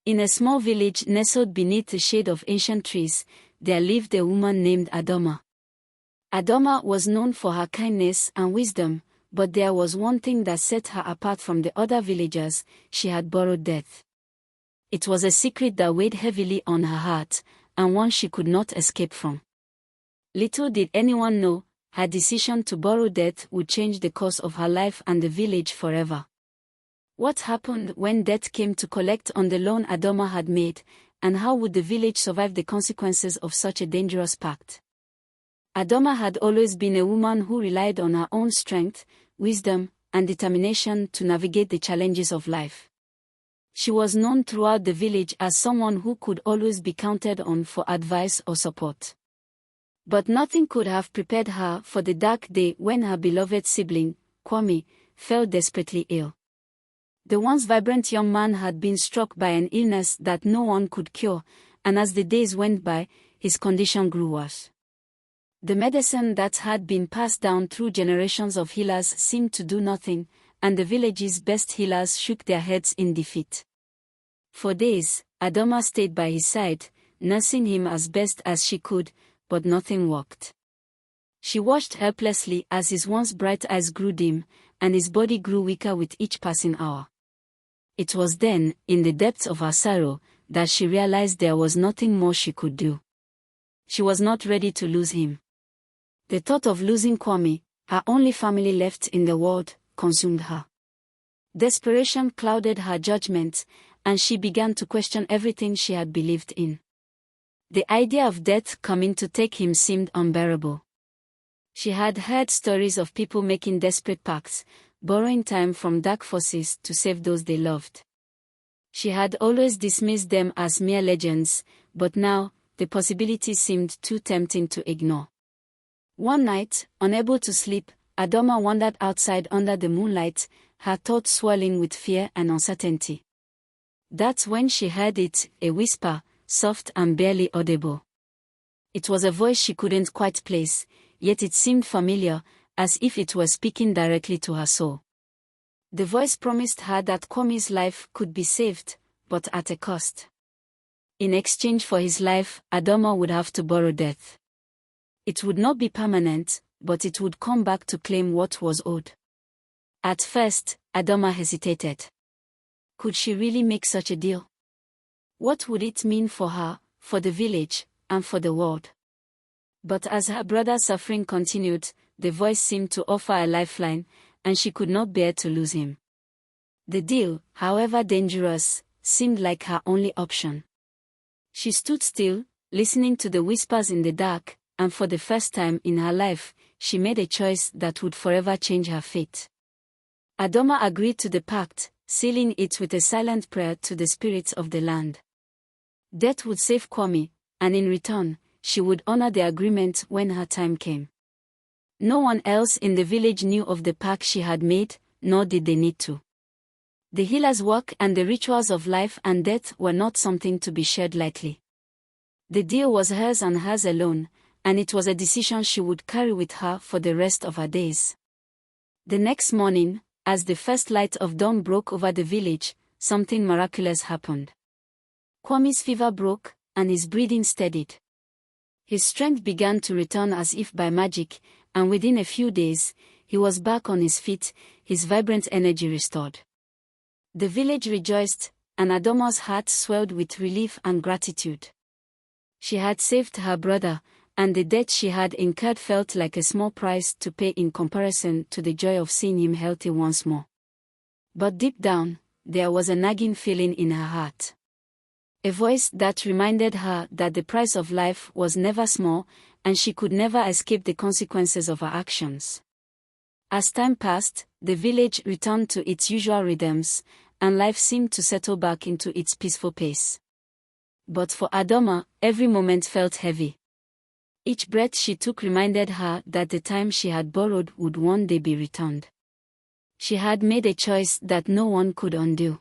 In a small village nestled beneath the shade of ancient trees, there lived a woman named Adama. Adama was known for her kindness and wisdom, but there was one thing that set her apart from the other villagers: she had borrowed death. It was a secret that weighed heavily on her heart, and one she could not escape from. Little did anyone know, her decision to borrow death would change the course of her life and the village forever. What happened when death came to collect on the loan Adama had made, and how would the village survive the consequences of such a dangerous pact? Adama had always been a woman who relied on her own strength, wisdom, and determination to navigate the challenges of life. She was known throughout the village as someone who could always be counted on for advice or support. But nothing could have prepared her for the dark day when her beloved sibling, Kwame, fell desperately ill. The once vibrant young man had been struck by an illness that no one could cure, and as the days went by, his condition grew worse. The medicine that had been passed down through generations of healers seemed to do nothing, and the village's best healers shook their heads in defeat. For days, Adama stayed by his side, nursing him as best as she could, but nothing worked. She watched helplessly as his once bright eyes grew dim, and his body grew weaker with each passing hour. It was then, in the depths of her sorrow, that she realized there was nothing more she could do. She was not ready to lose him. The thought of losing Kwame, her only family left in the world, consumed her. Desperation clouded her judgment, and she began to question everything she had believed in. The idea of death coming to take him seemed unbearable. She had heard stories of people making desperate pacts, borrowing time from dark forces to save those they loved. She had always dismissed them as mere legends, but now, the possibility seemed too tempting to ignore. One night, unable to sleep, Adama wandered outside under the moonlight, her thoughts swirling with fear and uncertainty. That's when she heard it, a whisper, soft and barely audible. It was a voice she couldn't quite place, yet it seemed familiar, as if it were speaking directly to her soul. The voice promised her that Kwame's life could be saved, but at a cost. In exchange for his life, Adama would have to borrow death. It would not be permanent, but it would come back to claim what was owed. At first, Adama hesitated. Could she really make such a deal? What would it mean for her, for the village, and for the world? But as her brother's suffering continued, the voice seemed to offer a lifeline, and she could not bear to lose him. The deal, however dangerous, seemed like her only option. She stood still, listening to the whispers in the dark, and for the first time in her life, she made a choice that would forever change her fate. Adama agreed to the pact, sealing it with a silent prayer to the spirits of the land. Death would save Kwame, and in return, she would honor the agreement when her time came. No one else in the village knew of the pact she had made, nor did they need to. The healer's work and the rituals of life and death were not something to be shared lightly. The deal was hers and hers alone, and it was a decision she would carry with her for the rest of her days. The next morning, as the first light of dawn broke over the village, something miraculous happened. Kwame's fever broke, and his breathing steadied. His strength began to return as if by magic, and within a few days, he was back on his feet, his vibrant energy restored. The village rejoiced, and Adama's heart swelled with relief and gratitude. She had saved her brother, and the debt she had incurred felt like a small price to pay in comparison to the joy of seeing him healthy once more. But deep down, there was a nagging feeling in her heart. A voice that reminded her that the price of life was never small, and she could never escape the consequences of her actions. As time passed, the village returned to its usual rhythms, and life seemed to settle back into its peaceful pace. But for Adama, every moment felt heavy. Each breath she took reminded her that the time she had borrowed would one day be returned. She had made a choice that no one could undo.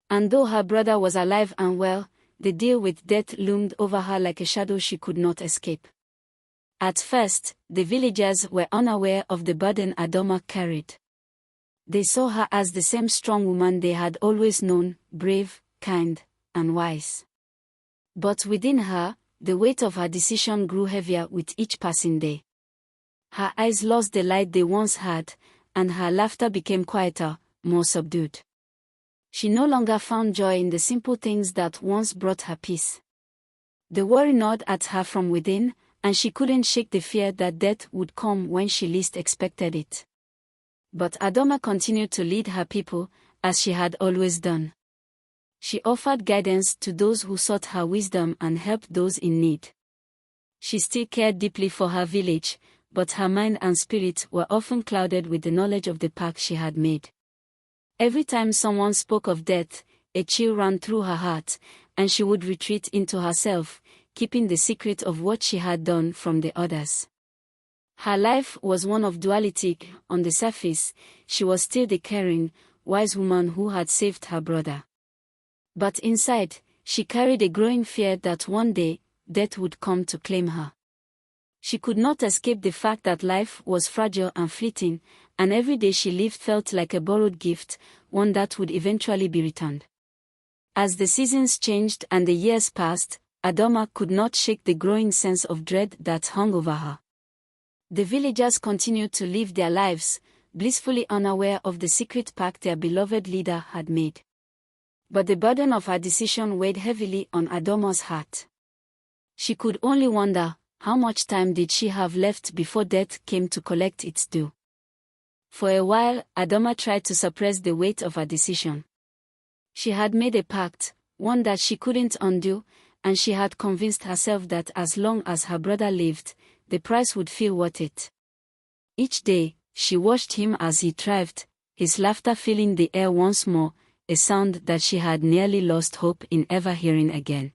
And though her brother was alive and well, the deal with death loomed over her like a shadow she could not escape. At first, the villagers were unaware of the burden Adama carried. They saw her as the same strong woman they had always known, brave, kind, and wise. But within her, the weight of her decision grew heavier with each passing day. Her eyes lost the light they once had, and her laughter became quieter, more subdued. She no longer found joy in the simple things that once brought her peace. The worry gnawed at her from within, and she couldn't shake the fear that death would come when she least expected it. But Adama continued to lead her people, as she had always done. She offered guidance to those who sought her wisdom and helped those in need. She still cared deeply for her village, but her mind and spirit were often clouded with the knowledge of the pact she had made. Every time someone spoke of death, a chill ran through her heart, and she would retreat into herself, keeping the secret of what she had done from the others. Her life was one of duality. On the surface, she was still the caring, wise woman who had saved her brother. But inside, she carried a growing fear that one day, death would come to claim her. She could not escape the fact that life was fragile and fleeting, and every day she lived felt like a borrowed gift, one that would eventually be returned. As the seasons changed and the years passed, Adama could not shake the growing sense of dread that hung over her. The villagers continued to live their lives, blissfully unaware of the secret pact their beloved leader had made. But the burden of her decision weighed heavily on Adama's heart. She could only wonder, how much time did she have left before death came to collect its due? For a while, Adama tried to suppress the weight of her decision. She had made a pact, one that she couldn't undo, and she had convinced herself that as long as her brother lived, the price would feel worth it. Each day, she watched him as he thrived, his laughter filling the air once more, a sound that she had nearly lost hope in ever hearing again.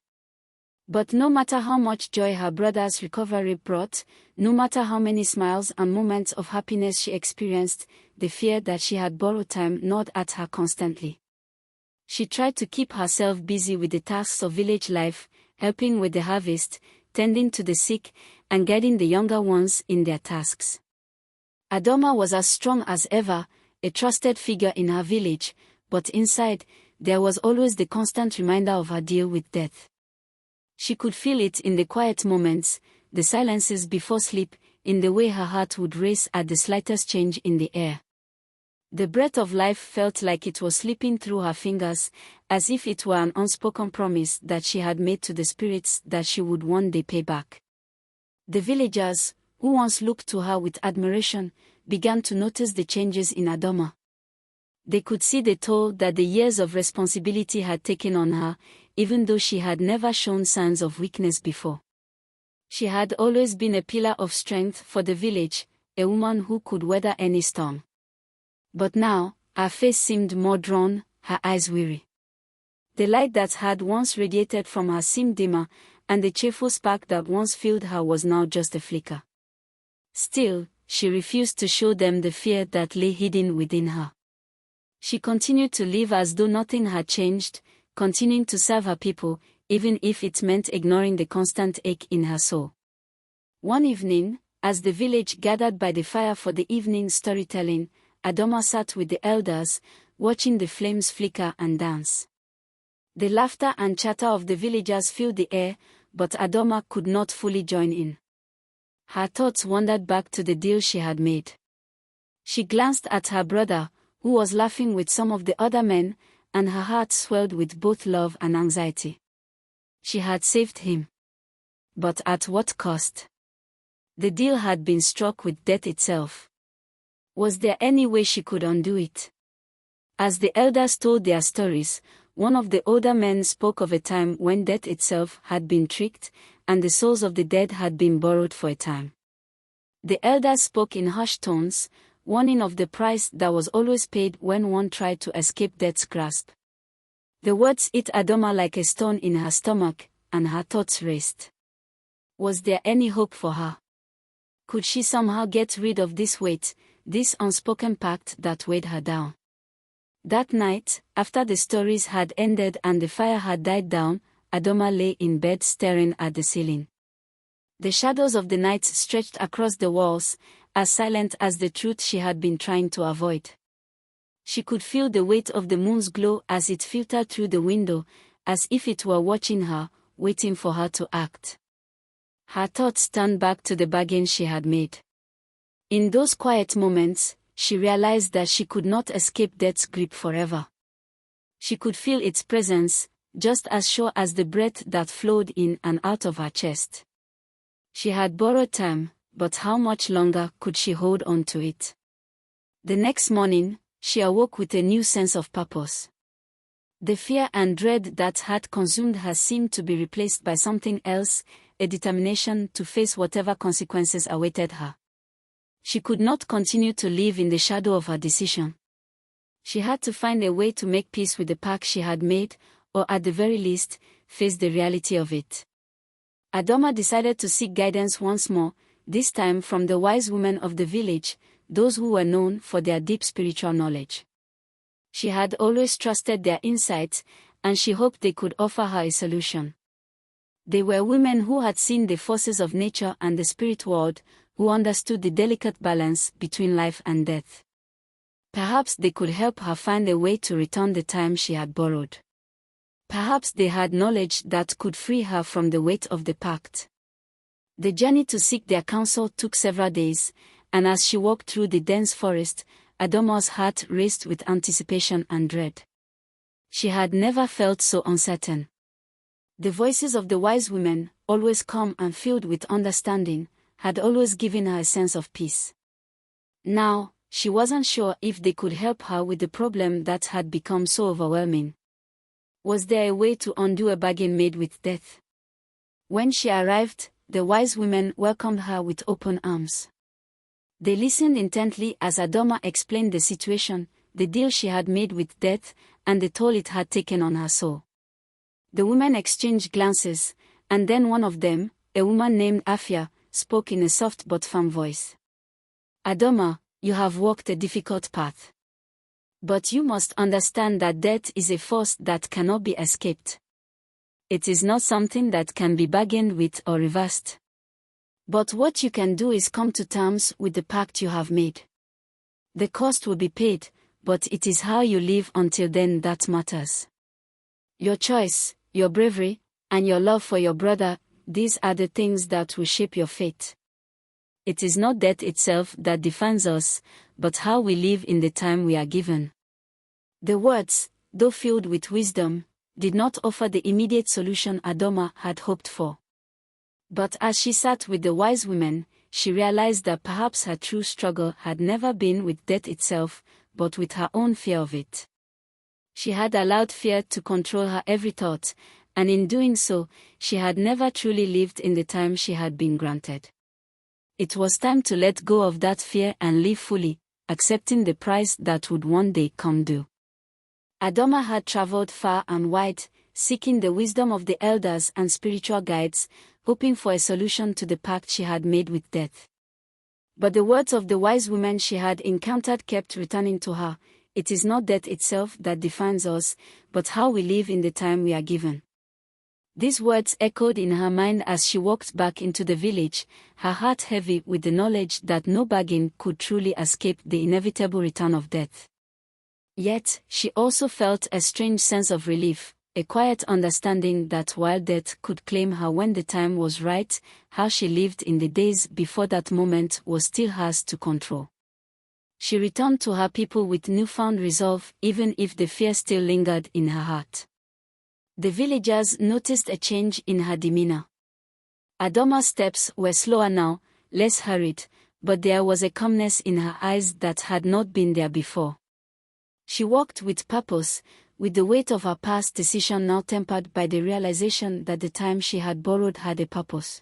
But no matter how much joy her brother's recovery brought, no matter how many smiles and moments of happiness she experienced, the fear that she had borrowed time gnawed at her constantly. She tried to keep herself busy with the tasks of village life, helping with the harvest, tending to the sick, and guiding the younger ones in their tasks. Adama was as strong as ever, a trusted figure in her village, but inside, there was always the constant reminder of her deal with death. She could feel it in the quiet moments, the silences before sleep, in the way her heart would race at the slightest change in the air. The breath of life felt like it was slipping through her fingers, as if it were an unspoken promise that she had made to the spirits that she would one day pay back. The villagers, who once looked to her with admiration, began to notice the changes in Adama. They could see the toll that the years of responsibility had taken on her, even though she had never shown signs of weakness before. She had always been a pillar of strength for the village, a woman who could weather any storm. But now, her face seemed more drawn, her eyes weary. The light that had once radiated from her seemed dimmer, and the cheerful spark that once filled her was now just a flicker. Still, she refused to show them the fear that lay hidden within her. She continued to live as though nothing had changed, continuing to serve her people, even if it meant ignoring the constant ache in her soul. One evening, as the village gathered by the fire for the evening storytelling, Adama sat with the elders, watching the flames flicker and dance. The laughter and chatter of the villagers filled the air, but Adama could not fully join in. Her thoughts wandered back to the deal she had made. She glanced at her brother, who was laughing with some of the other men, and her heart swelled with both love and anxiety. She had saved him. But at what cost? The deal had been struck with death itself. Was there any way she could undo it? As the elders told their stories, one of the older men spoke of a time when death itself had been tricked, and the souls of the dead had been borrowed for a time. The elders spoke in hushed tones, warning of the price that was always paid when one tried to escape death's grasp. The words hit Adama like a stone in her stomach, and her thoughts raced. Was there any hope for her? Could she somehow get rid of this weight, this unspoken pact that weighed her down? That night, after the stories had ended and the fire had died down, Adama lay in bed staring at the ceiling. The shadows of the night stretched across the walls, as silent as the truth she had been trying to avoid. She could feel the weight of the moon's glow as it filtered through the window, as if it were watching her, waiting for her to act. Her thoughts turned back to the bargain she had made. In those quiet moments, she realized that she could not escape death's grip forever. She could feel its presence, just as sure as the breath that flowed in and out of her chest. She had borrowed time, but how much longer could she hold on to it? The next morning, she awoke with a new sense of purpose. The fear and dread that had consumed her seemed to be replaced by something else, a determination to face whatever consequences awaited her. She could not continue to live in the shadow of her decision. She had to find a way to make peace with the pact she had made, or at the very least, face the reality of it. Adama decided to seek guidance once more, this time from the wise women of the village, those who were known for their deep spiritual knowledge. She had always trusted their insights, and she hoped they could offer her a solution. They were women who had seen the forces of nature and the spirit world, who understood the delicate balance between life and death. Perhaps they could help her find a way to return the time she had borrowed. Perhaps they had knowledge that could free her from the weight of the pact. The journey to seek their counsel took several days, and as she walked through the dense forest, Adama's heart raced with anticipation and dread. She had never felt so uncertain. The voices of the wise women, always calm and filled with understanding, had always given her a sense of peace. Now, she wasn't sure if they could help her with the problem that had become so overwhelming. Was there a way to undo a bargain made with death? When she arrived, the wise women welcomed her with open arms. They listened intently as Adama explained the situation, the deal she had made with death, and the toll it had taken on her soul. The women exchanged glances, and then one of them, a woman named Afia, spoke in a soft but firm voice. Adama, you have walked a difficult path. But you must understand that death is a force that cannot be escaped. It is not something that can be bargained with or reversed. But what you can do is come to terms with the pact you have made. The cost will be paid, but it is how you live until then that matters. Your choice, your bravery, and your love for your brother, these are the things that will shape your fate. It is not death itself that defines us, but how we live in the time we are given. The words, though filled with wisdom, did not offer the immediate solution Adama had hoped for. But as she sat with the wise women, she realized that perhaps her true struggle had never been with death itself, but with her own fear of it. She had allowed fear to control her every thought, and in doing so, she had never truly lived in the time she had been granted. It was time to let go of that fear and live fully, accepting the price that would one day come due. Adama had traveled far and wide, seeking the wisdom of the elders and spiritual guides, hoping for a solution to the pact she had made with death. But the words of the wise women she had encountered kept returning to her. It is not death itself that defines us, but how we live in the time we are given. These words echoed in her mind as she walked back into the village, her heart heavy with the knowledge that no bargain could truly escape the inevitable return of death. Yet, she also felt a strange sense of relief, a quiet understanding that while death could claim her when the time was right, how she lived in the days before that moment was still hers to control. She returned to her people with newfound resolve, even if the fear still lingered in her heart. The villagers noticed a change in her demeanor. Adama's steps were slower now, less hurried, but there was a calmness in her eyes that had not been there before. She walked with purpose, with the weight of her past decision now tempered by the realization that the time she had borrowed had a purpose.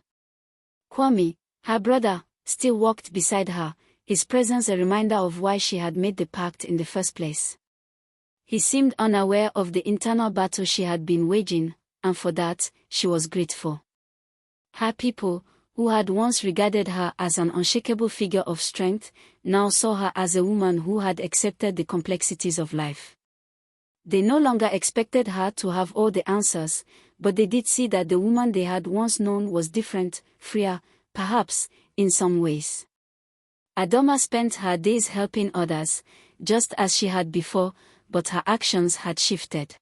Kwame, her brother, still walked beside her, his presence a reminder of why she had made the pact in the first place. He seemed unaware of the internal battle she had been waging, and for that, she was grateful. Her people, who had once regarded her as an unshakable figure of strength, now saw her as a woman who had accepted the complexities of life. They no longer expected her to have all the answers, but they did see that the woman they had once known was different, freer, perhaps, in some ways. Adama spent her days helping others, just as she had before, but her actions had shifted.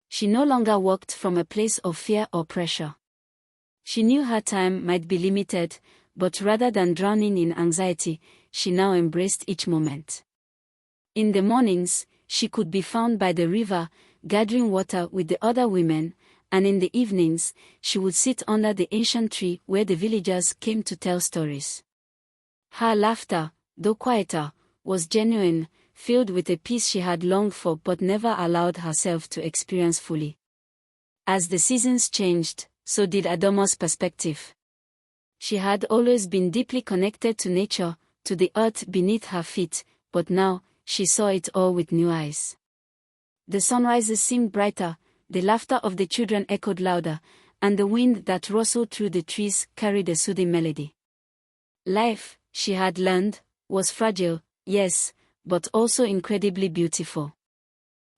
She no longer walked from a place of fear or pressure. She knew her time might be limited, but rather than drowning in anxiety, she now embraced each moment. In the mornings, she could be found by the river, gathering water with the other women, and in the evenings, she would sit under the ancient tree where the villagers came to tell stories. Her laughter, though quieter, was genuine, filled with a peace she had longed for but never allowed herself to experience fully. As the seasons changed, so did Adama's perspective. She had always been deeply connected to nature, to the earth beneath her feet, but now, she saw it all with new eyes. The sunrises seemed brighter, the laughter of the children echoed louder, and the wind that rustled through the trees carried a soothing melody. Life, she had learned, was fragile, yes, but also incredibly beautiful.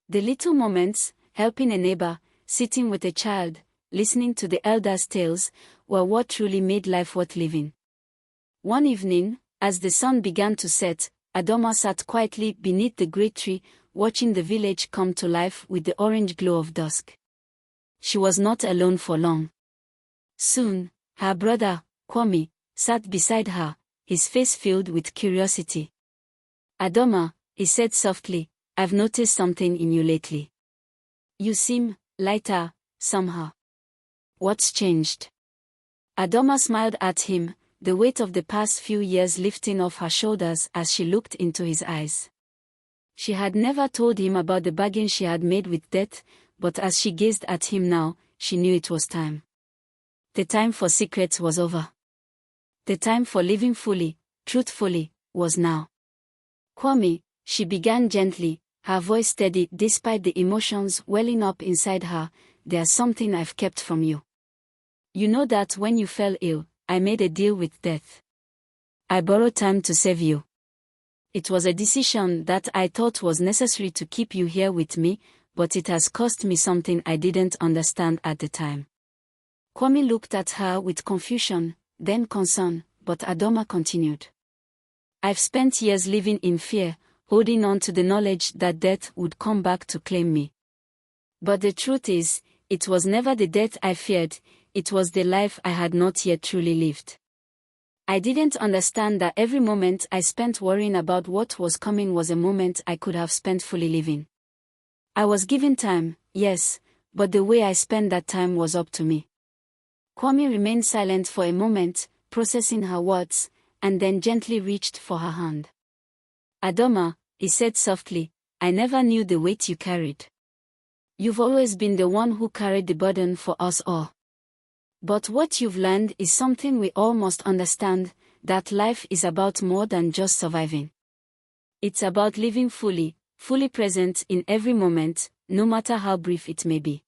The little moments, helping a neighbor, sitting with a child, listening to the elders' tales, were what truly made life worth living. One evening, as the sun began to set, Adama sat quietly beneath the great tree, watching the village come to life with the orange glow of dusk. She was not alone for long. Soon, her brother, Kwame, sat beside her, his face filled with curiosity. "Adama," he said softly, "I've noticed something in you lately. You seem lighter, somehow. What's changed?" Adama smiled at him, the weight of the past few years lifting off her shoulders as she looked into his eyes. She had never told him about the bargain she had made with death, but as she gazed at him now, she knew it was time. The time for secrets was over. The time for living fully, truthfully, was now. "Kwame," she began gently, her voice steady despite the emotions welling up inside her, "there's something I've kept from you. You know that when you fell ill, I made a deal with death. I borrowed time to save you. It was a decision that I thought was necessary to keep you here with me, but it has cost me something I didn't understand at the time." Kwame looked at her with confusion, then concern, but Adama continued. "I've spent years living in fear, holding on to the knowledge that death would come back to claim me. But the truth is, it was never the death I feared, it was the life I had not yet truly lived. I didn't understand that every moment I spent worrying about what was coming was a moment I could have spent fully living. I was given time, yes, but the way I spent that time was up to me." Kwame remained silent for a moment, processing her words, and then gently reached for her hand. "Adama," he said softly, "I never knew the weight you carried. You've always been the one who carried the burden for us all. But what you've learned is something we all must understand, that life is about more than just surviving. It's about living fully, fully present in every moment, no matter how brief it may be."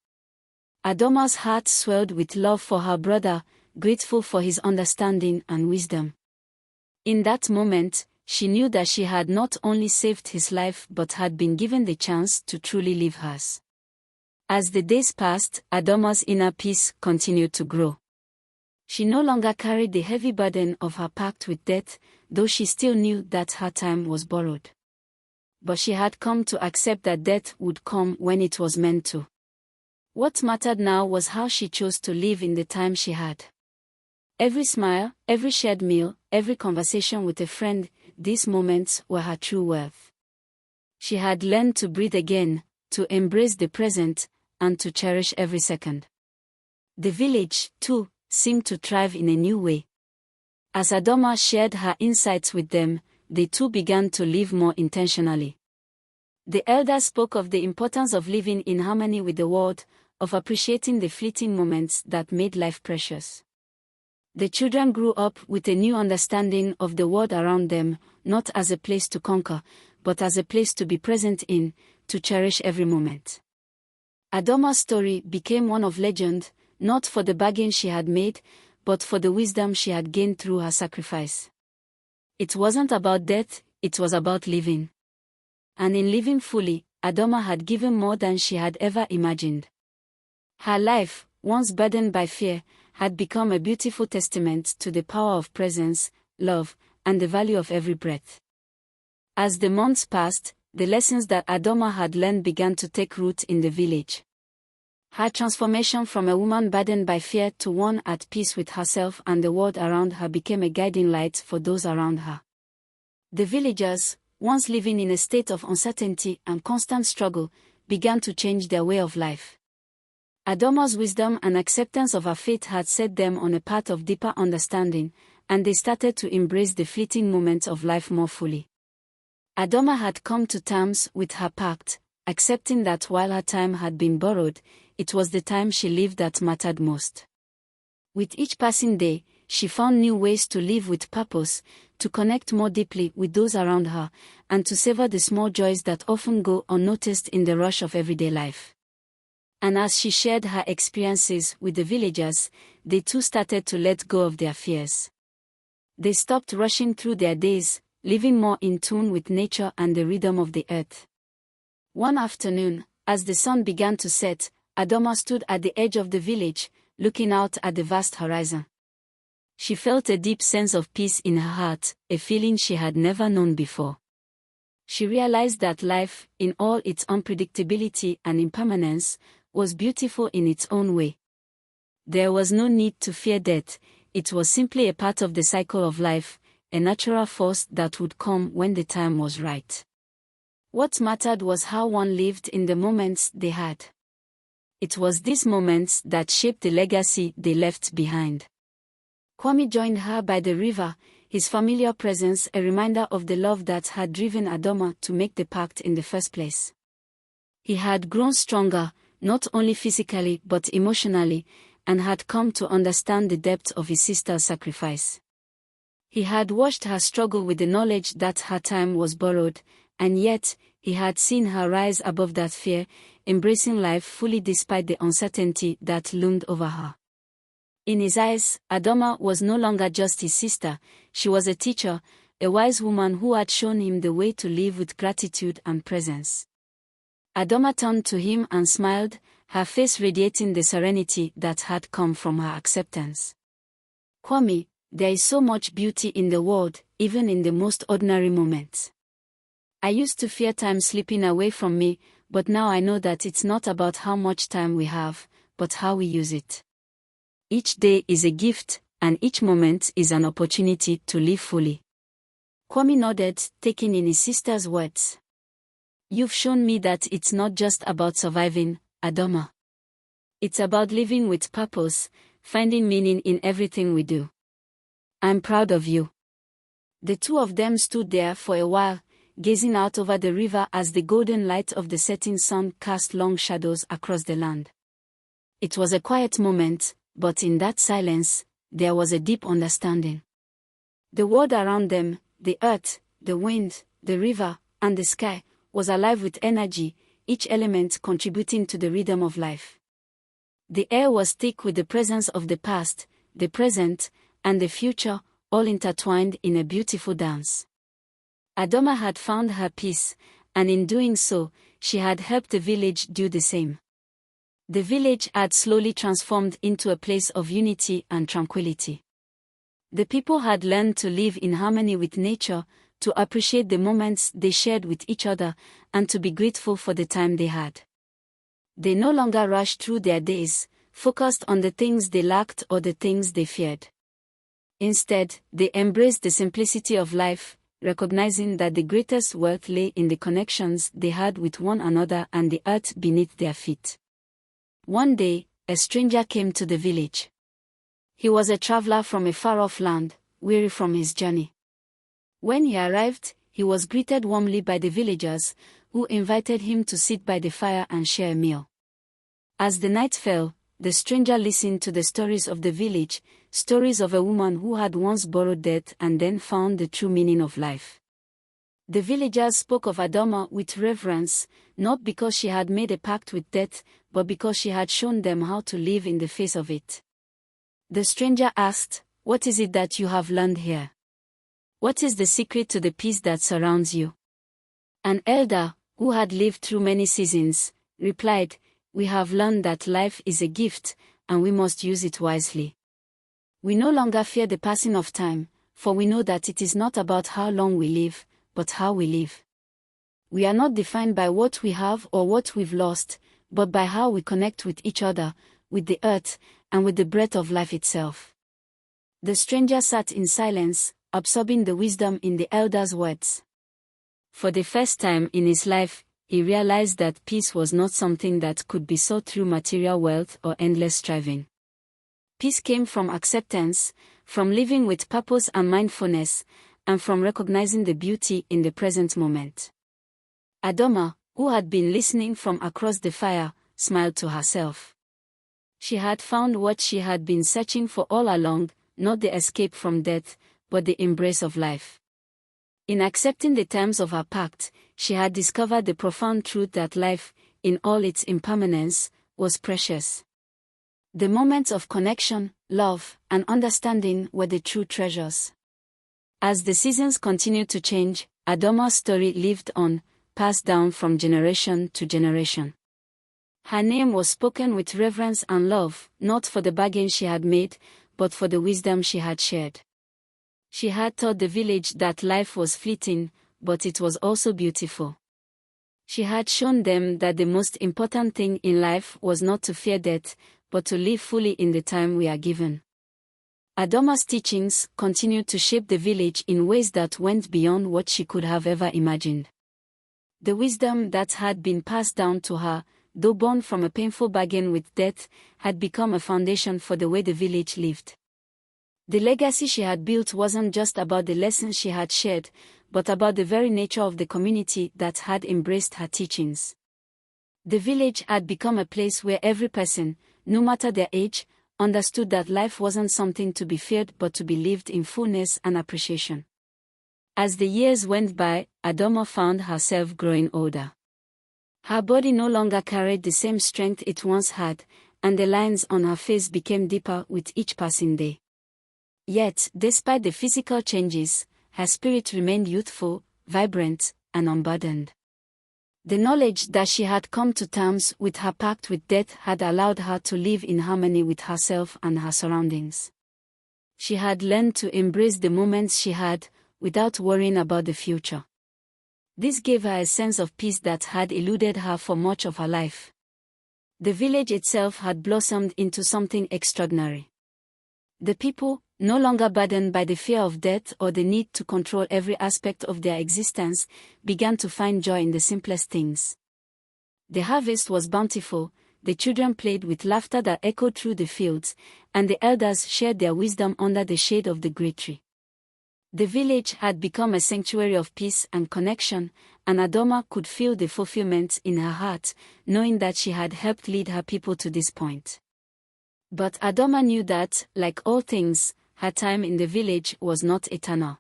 Adama's heart swelled with love for her brother, grateful for his understanding and wisdom. In that moment, she knew that she had not only saved his life but had been given the chance to truly live hers. As the days passed, Adama's inner peace continued to grow. She no longer carried the heavy burden of her pact with death, though she still knew that her time was borrowed. But she had come to accept that death would come when it was meant to. What mattered now was how she chose to live in the time she had. Every smile, every shared meal, every conversation with a friend, these moments were her true worth. She had learned to breathe again, to embrace the present, and to cherish every second. The village, too, seemed to thrive in a new way. As Adama shared her insights with them, they too began to live more intentionally. The elders spoke of the importance of living in harmony with the world, of appreciating the fleeting moments that made life precious. The children grew up with a new understanding of the world around them, not as a place to conquer, but as a place to be present in, to cherish every moment. Adama's story became one of legend, not for the bargain she had made, but for the wisdom she had gained through her sacrifice. It wasn't about death, it was about living. And in living fully, Adama had given more than she had ever imagined. Her life, once burdened by fear, had become a beautiful testament to the power of presence, love, and the value of every breath. As the months passed, the lessons that Adama had learned began to take root in the village. Her transformation from a woman burdened by fear to one at peace with herself and the world around her became a guiding light for those around her. The villagers, once living in a state of uncertainty and constant struggle, began to change their way of life. Adama's wisdom and acceptance of her fate had set them on a path of deeper understanding, and they started to embrace the fleeting moments of life more fully. Adama had come to terms with her pact, accepting that while her time had been borrowed, it was the time she lived that mattered most. With each passing day, she found new ways to live with purpose, to connect more deeply with those around her, and to savor the small joys that often go unnoticed in the rush of everyday life. And as she shared her experiences with the villagers, they too started to let go of their fears. They stopped rushing through their days, living more in tune with nature and the rhythm of the earth. One afternoon, as the sun began to set, Adama stood at the edge of the village, looking out at the vast horizon. She felt a deep sense of peace in her heart, a feeling she had never known before. She realized that life, in all its unpredictability and impermanence, was beautiful in its own way. There was no need to fear death, it was simply a part of the cycle of life, a natural force that would come when the time was right. What mattered was how one lived in the moments they had. It was these moments that shaped the legacy they left behind. Kwame joined her by the river, his familiar presence a reminder of the love that had driven Adama to make the pact in the first place. He had grown stronger, not only physically but emotionally, and had come to understand the depth of his sister's sacrifice. He had watched her struggle with the knowledge that her time was borrowed, and yet, he had seen her rise above that fear, embracing life fully despite the uncertainty that loomed over her. In his eyes, Adama was no longer just his sister, she was a teacher, a wise woman who had shown him the way to live with gratitude and presence. Adama turned to him and smiled, her face radiating the serenity that had come from her acceptance. Kwame, there is so much beauty in the world, even in the most ordinary moments. I used to fear time slipping away from me, but now I know that it's not about how much time we have, but how we use it. Each day is a gift, and each moment is an opportunity to live fully. Kwame nodded, taking in his sister's words. You've shown me that it's not just about surviving, Adama. It's about living with purpose, finding meaning in everything we do. I'm proud of you. The two of them stood there for a while, gazing out over the river as the golden light of the setting sun cast long shadows across the land. It was a quiet moment, but in that silence, there was a deep understanding. The world around them, the earth, the wind, the river, and the sky, was alive with energy, each element contributing to the rhythm of life. The air was thick with the presence of the past, the present, and the future, all intertwined in a beautiful dance. Adama had found her peace, and in doing so, she had helped the village do the same. The village had slowly transformed into a place of unity and tranquility. The people had learned to live in harmony with nature, to appreciate the moments they shared with each other, and to be grateful for the time they had. They no longer rushed through their days, focused on the things they lacked or the things they feared. Instead, they embraced the simplicity of life, recognizing that the greatest wealth lay in the connections they had with one another and the earth beneath their feet. One day, a stranger came to the village. He was a traveler from a far-off land, weary from his journey. When he arrived, he was greeted warmly by the villagers, who invited him to sit by the fire and share a meal. As the night fell, the stranger listened to the stories of the village, stories of a woman who had once borrowed death and then found the true meaning of life. The villagers spoke of Adama with reverence, not because she had made a pact with death, but because she had shown them how to live in the face of it. The stranger asked, "What is it that you have learned here? What is the secret to the peace that surrounds you?" An elder, who had lived through many seasons, replied, "We have learned that life is a gift, and we must use it wisely. We no longer fear the passing of time, for we know that it is not about how long we live, but how we live. We are not defined by what we have or what we've lost, but by how we connect with each other, with the earth, and with the breath of life itself. The stranger sat in silence, absorbing the wisdom in the elder's words. For the first time in his life, he realized that peace was not something that could be sought through material wealth or endless striving. Peace came from acceptance, from living with purpose and mindfulness, and from recognizing the beauty in the present moment. Adama, who had been listening from across the fire, smiled to herself. She had found what she had been searching for all along, not the escape from death, but the embrace of life. In accepting the terms of her pact, she had discovered the profound truth that life, in all its impermanence, was precious. The moments of connection, love, and understanding were the true treasures. As the seasons continued to change, Adama's story lived on, passed down from generation to generation. Her name was spoken with reverence and love, not for the bargain she had made, but for the wisdom she had shared. She had taught the village that life was fleeting, but it was also beautiful. She had shown them that the most important thing in life was not to fear death, but to live fully in the time we are given. Adama's teachings continued to shape the village in ways that went beyond what she could have ever imagined. The wisdom that had been passed down to her, though born from a painful bargain with death, had become a foundation for the way the village lived. The legacy she had built wasn't just about the lessons she had shared, but about the very nature of the community that had embraced her teachings. The village had become a place where every person, no matter their age, understood that life wasn't something to be feared but to be lived in fullness and appreciation. As the years went by, Adama found herself growing older. Her body no longer carried the same strength it once had, and the lines on her face became deeper with each passing day. Yet, despite the physical changes, her spirit remained youthful, vibrant, and unburdened. The knowledge that she had come to terms with her pact with death had allowed her to live in harmony with herself and her surroundings. She had learned to embrace the moments she had, without worrying about the future. This gave her a sense of peace that had eluded her for much of her life. The village itself had blossomed into something extraordinary. The people, no longer burdened by the fear of death or the need to control every aspect of their existence, began to find joy in the simplest things. The harvest was bountiful, the children played with laughter that echoed through the fields, and the elders shared their wisdom under the shade of the great tree. The village had become a sanctuary of peace and connection, and Adama could feel the fulfillment in her heart, knowing that she had helped lead her people to this point. But Adama knew that, like all things, her time in the village was not eternal.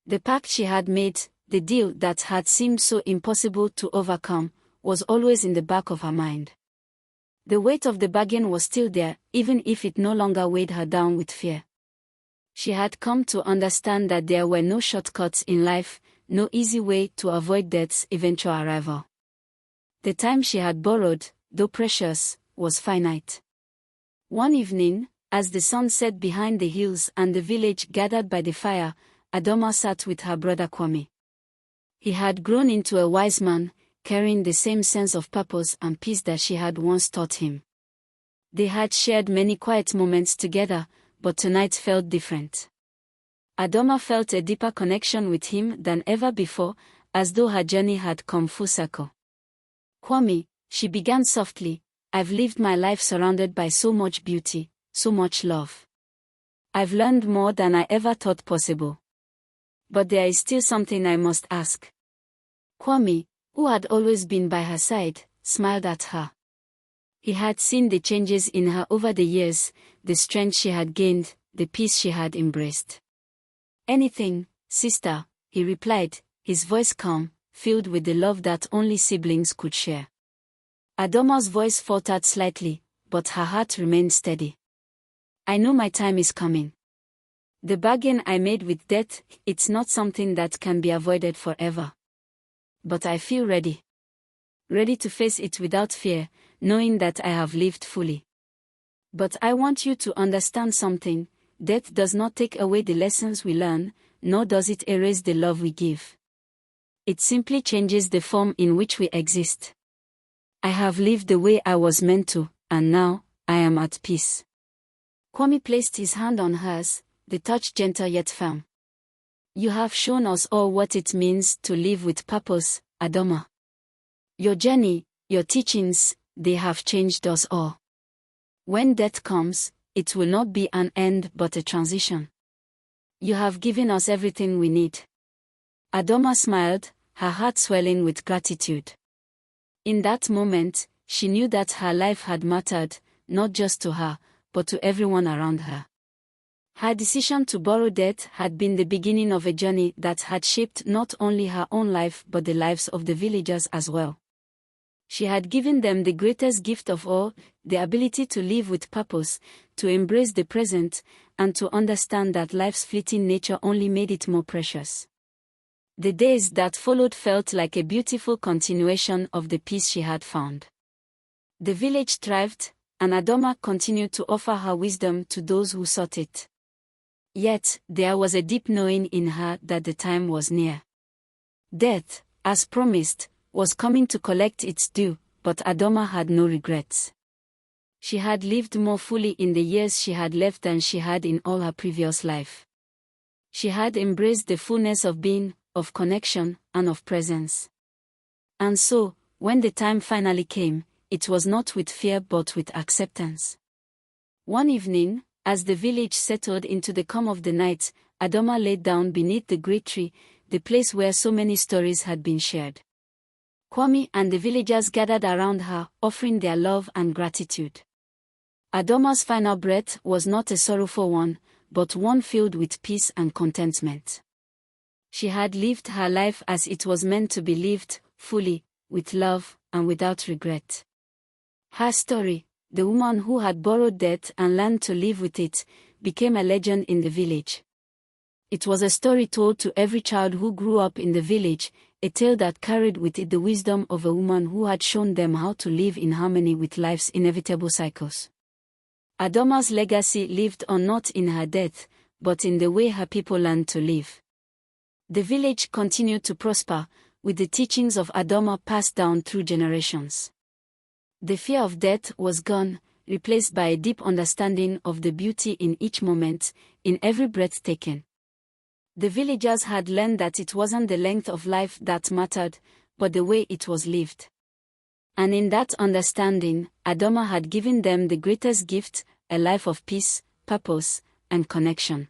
The pact she had made, the deal that had seemed so impossible to overcome, was always in the back of her mind. The weight of the bargain was still there, even if it no longer weighed her down with fear. She had come to understand that there were no shortcuts in life, no easy way to avoid death's eventual arrival. The time she had borrowed, though precious, was finite. One evening, as the sun set behind the hills and the village gathered by the fire, Adama sat with her brother Kwame. He had grown into a wise man, carrying the same sense of purpose and peace that she had once taught him. They had shared many quiet moments together, but tonight felt different. Adama felt a deeper connection with him than ever before, as though her journey had come full circle. Kwame, she began softly, I've lived my life surrounded by so much beauty, so much love. I've learned more than I ever thought possible. But there is still something I must ask. Kwame, who had always been by her side, smiled at her. He had seen the changes in her over the years, the strength she had gained, the peace she had embraced. Anything, sister, he replied, his voice calm, filled with the love that only siblings could share. Adama's voice faltered slightly, but her heart remained steady. I know my time is coming. The bargain I made with death, it's not something that can be avoided forever. But I feel ready. Ready to face it without fear, knowing that I have lived fully. But I want you to understand something, death does not take away the lessons we learn, nor does it erase the love we give. It simply changes the form in which we exist. I have lived the way I was meant to, and now, I am at peace. Kwame placed his hand on hers, the touch gentle yet firm. You have shown us all what it means to live with purpose, Adama. Your journey, your teachings, they have changed us all. When death comes, it will not be an end but a transition. You have given us everything we need. Adama smiled, her heart swelling with gratitude. In that moment, she knew that her life had mattered, not just to her, but to everyone around her. Her decision to borrow death had been the beginning of a journey that had shaped not only her own life but the lives of the villagers as well. She had given them the greatest gift of all, the ability to live with purpose, to embrace the present, and to understand that life's fleeting nature only made it more precious. The days that followed felt like a beautiful continuation of the peace she had found. The village thrived, and Adama continued to offer her wisdom to those who sought it. Yet, there was a deep knowing in her that the time was near. Death, as promised, was coming to collect its due, but Adama had no regrets. She had lived more fully in the years she had left than she had in all her previous life. She had embraced the fullness of being, of connection, and of presence. And so, when the time finally came, it was not with fear but with acceptance. One evening, as the village settled into the calm of the night, Adama lay down beneath the great tree, the place where so many stories had been shared. Kwame and the villagers gathered around her, offering their love and gratitude. Adama's final breath was not a sorrowful one, but one filled with peace and contentment. She had lived her life as it was meant to be lived, fully, with love, and without regret. Her story, the woman who had borrowed death and learned to live with it, became a legend in the village. It was a story told to every child who grew up in the village, a tale that carried with it the wisdom of a woman who had shown them how to live in harmony with life's inevitable cycles. Adama's legacy lived on not in her death, but in the way her people learned to live. The village continued to prosper, with the teachings of Adama passed down through generations. The fear of death was gone, replaced by a deep understanding of the beauty in each moment, in every breath taken. The villagers had learned that it wasn't the length of life that mattered, but the way it was lived. And in that understanding, Adama had given them the greatest gift, a life of peace, purpose, and connection.